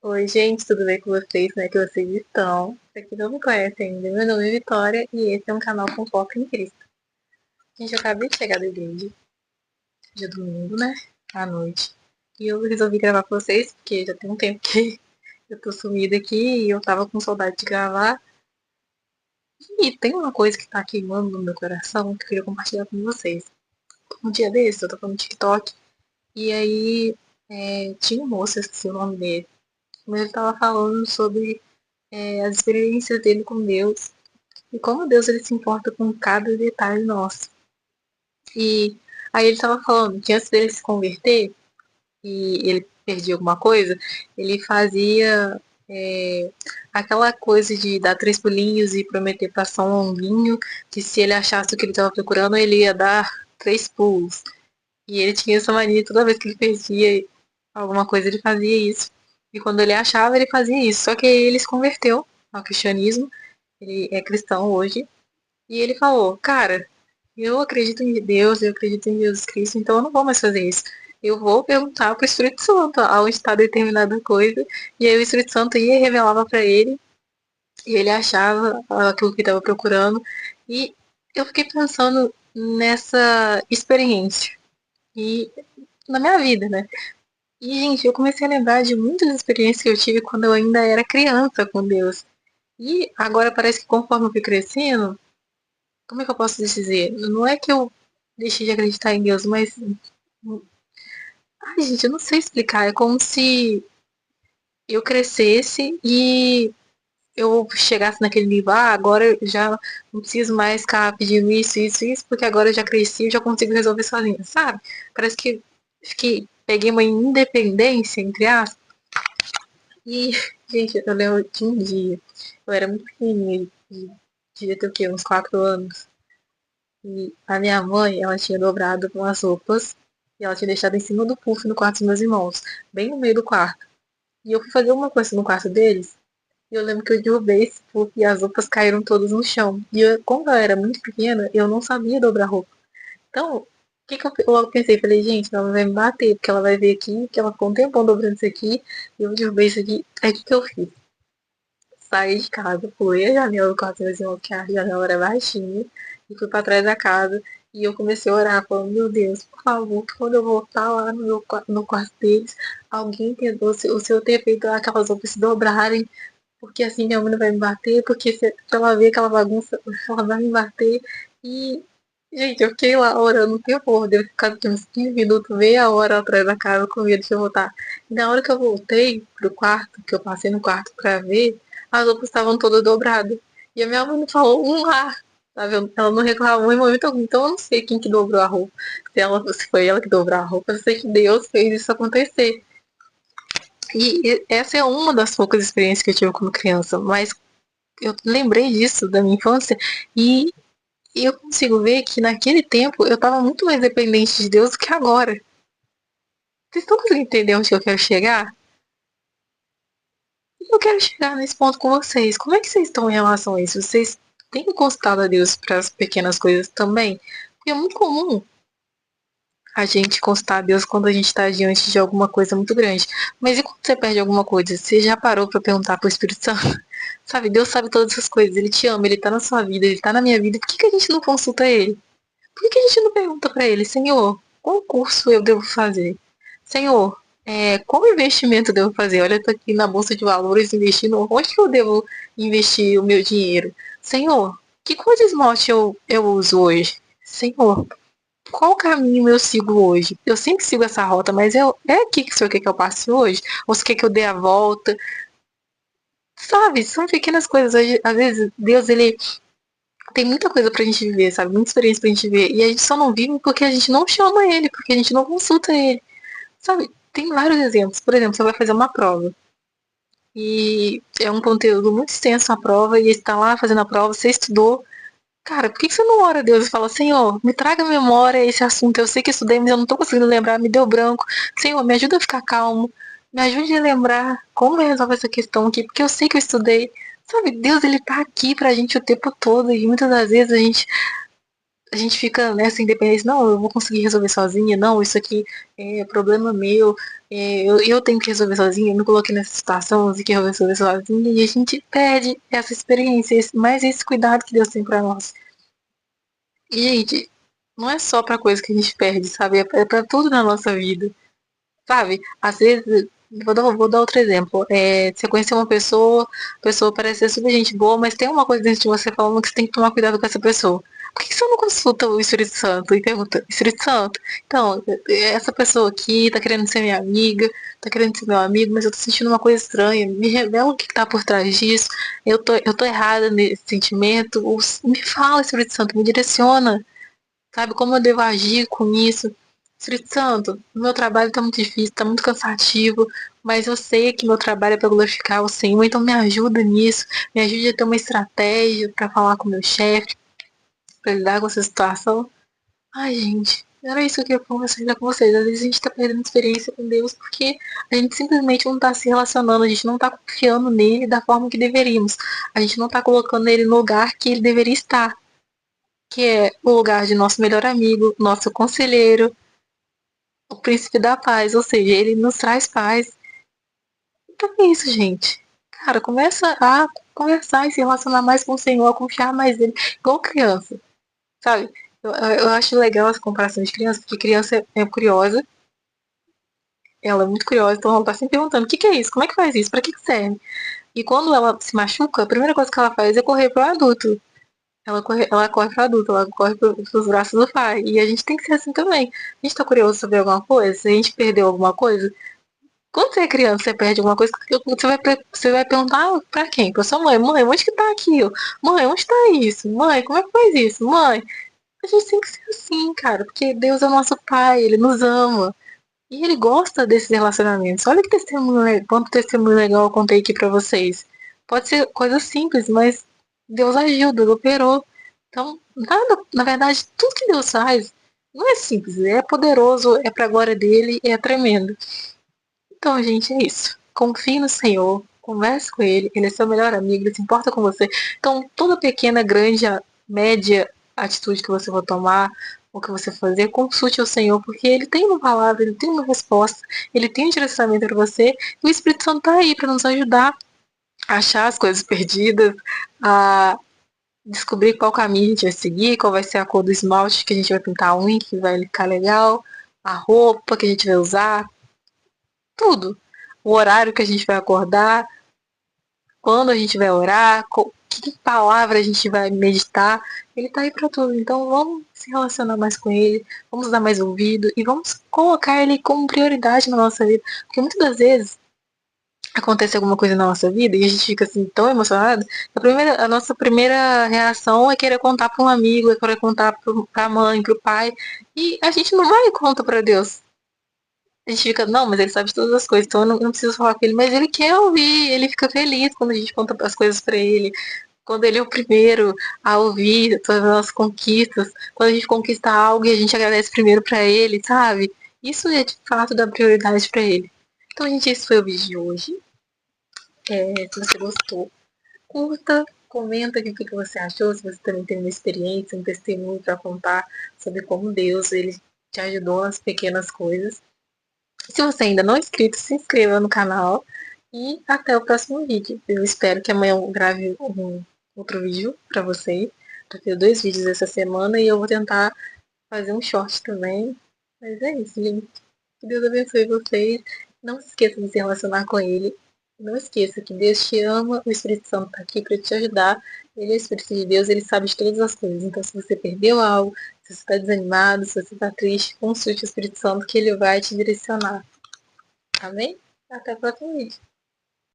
Oi, gente, tudo bem com vocês? Como é que vocês estão? Pra quem não me conhece ainda, meu nome é Vitória e esse é um canal com foco em Cristo. Gente, eu acabei de chegar da igreja, dia domingo, né? À noite. E eu resolvi gravar com vocês, porque já tem um tempo que eu tô sumida aqui e eu tava com saudade de gravar. E tem uma coisa que tá queimando no meu coração que eu queria compartilhar com vocês. Um dia desses, eu tava no TikTok e aí tinha um moço, eu esqueci o nome dele, mas ele tava falando sobre as experiências dele com Deus. E como Deus ele se importa com cada detalhe nosso. E aí ele estava falando que antes dele se converter e ele perdia alguma coisa, ele fazia aquela coisa de dar três pulinhos e prometer passar um longuinho, que se ele achasse o que ele estava procurando, ele ia dar três pulos. E ele tinha essa mania, toda vez que ele perdia alguma coisa, ele fazia isso. E quando ele achava, ele fazia isso. Só que ele se converteu ao cristianismo, ele é cristão hoje, e ele falou, cara, eu acredito em Deus, eu acredito em Jesus Cristo, então eu não vou mais fazer isso. Eu vou perguntar para o Espírito Santo aonde está determinada coisa, e aí o Espírito Santo ia e revelava para ele, e ele achava aquilo que estava procurando, e eu fiquei pensando nessa experiência, e na minha vida, né? E, gente, eu comecei a lembrar de muitas experiências que eu tive quando eu ainda era criança com Deus. E agora parece que conforme eu fui crescendo, como é que eu posso dizer? Não é que eu deixei de acreditar em Deus, mas. Ai, gente, eu não sei explicar. É como se eu crescesse e eu chegasse naquele nível. Ah, agora eu já não preciso mais ficar pedindo isso, porque agora eu já cresci e já consigo resolver sozinha, sabe? Parece que peguei uma independência, entre aspas. E, gente, eu lembro de um dia. Eu era muito pequenininha, devia ter o quê? Uns 4 anos. E a minha mãe, ela tinha dobrado umas roupas e ela tinha deixado em cima do puff no quarto dos meus irmãos, bem no meio do quarto. E eu fui fazer uma coisa no quarto deles e eu lembro que eu derrubei esse puff e as roupas caíram todas no chão. E eu, como eu era muito pequena, eu não sabia dobrar roupa. Então, o que, que eu logo pensei? Falei, gente, ela vai me bater, porque ela vai ver aqui que ela ficou um tempão dobrando isso aqui e eu derrubei isso aqui. Aí o que, que eu fiz? Saí de casa, fui a janela do quarto dos meus irmãos, que a janela era baixinha, e fui pra trás da casa. E eu comecei a orar, falando, meu Deus, por favor, que quando eu voltar lá no quarto deles, alguém tentou, o Senhor ter feito aquelas roupas se dobrarem, porque assim minha mãe não vai me bater, porque se ela ver aquela bagunça, ela vai me bater. E, gente, eu fiquei lá orando um tempo, deve ficar aqui uns 15 minutos, meia hora atrás da casa, com medo de eu voltar. E na hora que eu voltei pro quarto, que eu passei no quarto pra ver, as roupas estavam todas dobradas. E a minha mãe me falou um lá. Tá vendo? Ela não reclamou em momento algum. Então eu não sei quem que dobrou a roupa. Se foi ela que dobrou a roupa, eu sei que Deus fez isso acontecer. E essa é uma das poucas experiências que eu tive como criança. Mas eu lembrei disso da minha infância e eu consigo ver que naquele tempo eu estava muito mais dependente de Deus do que agora. Vocês estão conseguindo entender onde eu quero chegar? Eu quero chegar nesse ponto com vocês. Como é que vocês estão em relação a isso? Vocês têm consultado a Deus para as pequenas coisas também? Porque é muito comum a gente consultar a Deus quando a gente está diante de alguma coisa muito grande. Mas e quando você perde alguma coisa? Você já parou para perguntar pro Espírito Santo? Sabe, Deus sabe todas essas coisas. Ele te ama, ele tá na sua vida, ele tá na minha vida. Por que a gente não consulta ele? Por que a gente não pergunta para ele, Senhor, qual curso eu devo fazer? Senhor, qual investimento eu devo fazer? Olha, eu tô aqui na Bolsa de Valores investindo. Onde que eu devo investir o meu dinheiro? Senhor, que cor de esmalte eu uso hoje? Senhor, qual caminho eu sigo hoje? Eu sempre sigo essa rota, mas é aqui que o Senhor quer que eu passe hoje? Ou você quer que eu dê a volta? Sabe, são pequenas coisas. Às vezes, Deus, ele tem muita coisa pra gente viver, sabe? Muita experiência pra gente ver. E a gente só não vive porque a gente não chama ele, porque a gente não consulta ele. Sabe? Tem vários exemplos. Por exemplo, você vai fazer uma prova. E é um conteúdo muito extenso a prova, e você tá lá fazendo a prova, você estudou. Cara, por que você não ora a Deus e fala, Senhor, me traga à memória esse assunto, eu sei que estudei, mas eu não tô conseguindo lembrar, me deu branco. Senhor, me ajuda a ficar calmo, me ajude a lembrar como eu resolvo essa questão aqui, porque eu sei que eu estudei. Sabe, Deus, ele tá aqui pra gente o tempo todo, e muitas das vezes a gente fica nessa independência, não, eu vou conseguir resolver sozinha, não, isso aqui é problema meu, eu tenho que resolver sozinha, eu me coloquei nessa situação, eu tenho que resolver sozinha, e a gente perde essa experiência, mais esse cuidado que Deus tem pra nós. E, gente, não é só pra coisa que a gente perde, sabe? É pra tudo na nossa vida, sabe? Às vezes, vou dar outro exemplo. Você conhecer uma pessoa, a pessoa parece ser super gente boa, mas tem uma coisa dentro de você falando que você tem que tomar cuidado com essa pessoa. Por que você não consulta o Espírito Santo e pergunta, Espírito Santo, então, essa pessoa aqui tá querendo ser minha amiga, tá querendo ser meu amigo, mas eu tô sentindo uma coisa estranha, me revela o que tá por trás disso, eu tô errada nesse sentimento, me fala, Espírito Santo, me direciona, sabe, como eu devo agir com isso. Espírito Santo, o meu trabalho tá muito difícil, tá muito cansativo, mas eu sei que meu trabalho é para glorificar o Senhor, então me ajuda nisso, me ajude a ter uma estratégia para falar com o meu chefe, para lidar com essa situação. Ai, gente, era isso que eu queria conversar com vocês. Às vezes a gente tá perdendo experiência com Deus porque a gente simplesmente não tá se relacionando, a gente não tá confiando nele da forma que deveríamos. A gente não tá colocando ele no lugar que ele deveria estar, que é o lugar de nosso melhor amigo, nosso conselheiro, o príncipe da paz, ou seja, ele nos traz paz. Então é isso, gente. Cara, começa a conversar e se relacionar mais com o Senhor, a confiar mais nele, igual criança, sabe? Eu acho legal essa comparação de criança, porque criança é curiosa, ela é muito curiosa, então ela tá sempre perguntando: o que, que é isso? Como é que faz isso? Pra que, que serve? E quando ela se machuca, a primeira coisa que ela faz é correr pro adulto. Ela corre pro adulto, ela corre pros braços do pai. E a gente tem que ser assim também. A gente tá curioso sobre alguma coisa, se a gente perdeu alguma coisa, quando você é criança, você perde alguma coisa, você vai perguntar pra quem? Pra sua mãe. Mãe, onde que tá aquilo? Mãe, onde tá isso? Mãe, como é que faz isso? Mãe, a gente tem que ser assim, cara, porque Deus é o nosso pai, ele nos ama. E ele gosta desses relacionamentos. Olha que testemunho, quanto testemunho legal eu contei aqui pra vocês. Pode ser coisa simples, mas Deus agiu, Deus operou. Então, nada, na verdade, tudo que Deus faz não é simples, é poderoso, é pra glória dele, é tremendo. Então, gente, é isso. Confie no Senhor, converse com Ele é seu melhor amigo, Ele se importa com você. Então, toda pequena, grande, média atitude que você for tomar, o que você fazer, consulte o Senhor, porque Ele tem uma palavra, Ele tem uma resposta, Ele tem um direcionamento para você, e o Espírito Santo está aí para nos ajudar a achar as coisas perdidas, a descobrir qual caminho a gente vai seguir, qual vai ser a cor do esmalte que a gente vai pintar a unha, que vai ficar legal, a roupa que a gente vai usar, tudo. O horário que a gente vai acordar, quando a gente vai orar, que palavra a gente vai meditar. Ele tá aí para tudo. Então vamos se relacionar mais com ele, vamos dar mais ouvido e vamos colocar ele como prioridade na nossa vida. Porque muitas das vezes acontece alguma coisa na nossa vida e a gente fica assim tão emocionado. A nossa primeira reação é querer contar para um amigo, é querer contar para a mãe, para o pai. E a gente não vai e conta para Deus. A gente fica, não, mas ele sabe de todas as coisas, então eu não preciso falar com ele. Mas ele quer ouvir, ele fica feliz quando a gente conta as coisas pra ele. Quando ele é o primeiro a ouvir todas as nossas conquistas. Quando a gente conquista algo e a gente agradece primeiro pra ele, sabe? Isso é de fato dar prioridade pra ele. Então, gente, esse foi o vídeo de hoje. Se você gostou, curta, comenta aqui o que você achou, se você também tem uma experiência, um testemunho pra contar sobre como Deus ele te ajudou nas pequenas coisas. Se você ainda não é inscrito, se inscreva no canal e até o próximo vídeo. Eu espero que amanhã eu grave outro vídeo pra vocês. Eu ter 2 vídeos essa semana e eu vou tentar fazer um short também. Mas é isso, gente. Que Deus abençoe vocês. Não se esqueça de se relacionar com Ele. Não esqueça que Deus te ama, o Espírito Santo está aqui para te ajudar. Ele é o Espírito de Deus, ele sabe de todas as coisas. Então, se você perdeu algo, se você está desanimado, se você está triste, consulte o Espírito Santo que ele vai te direcionar. Amém? Até o próximo vídeo.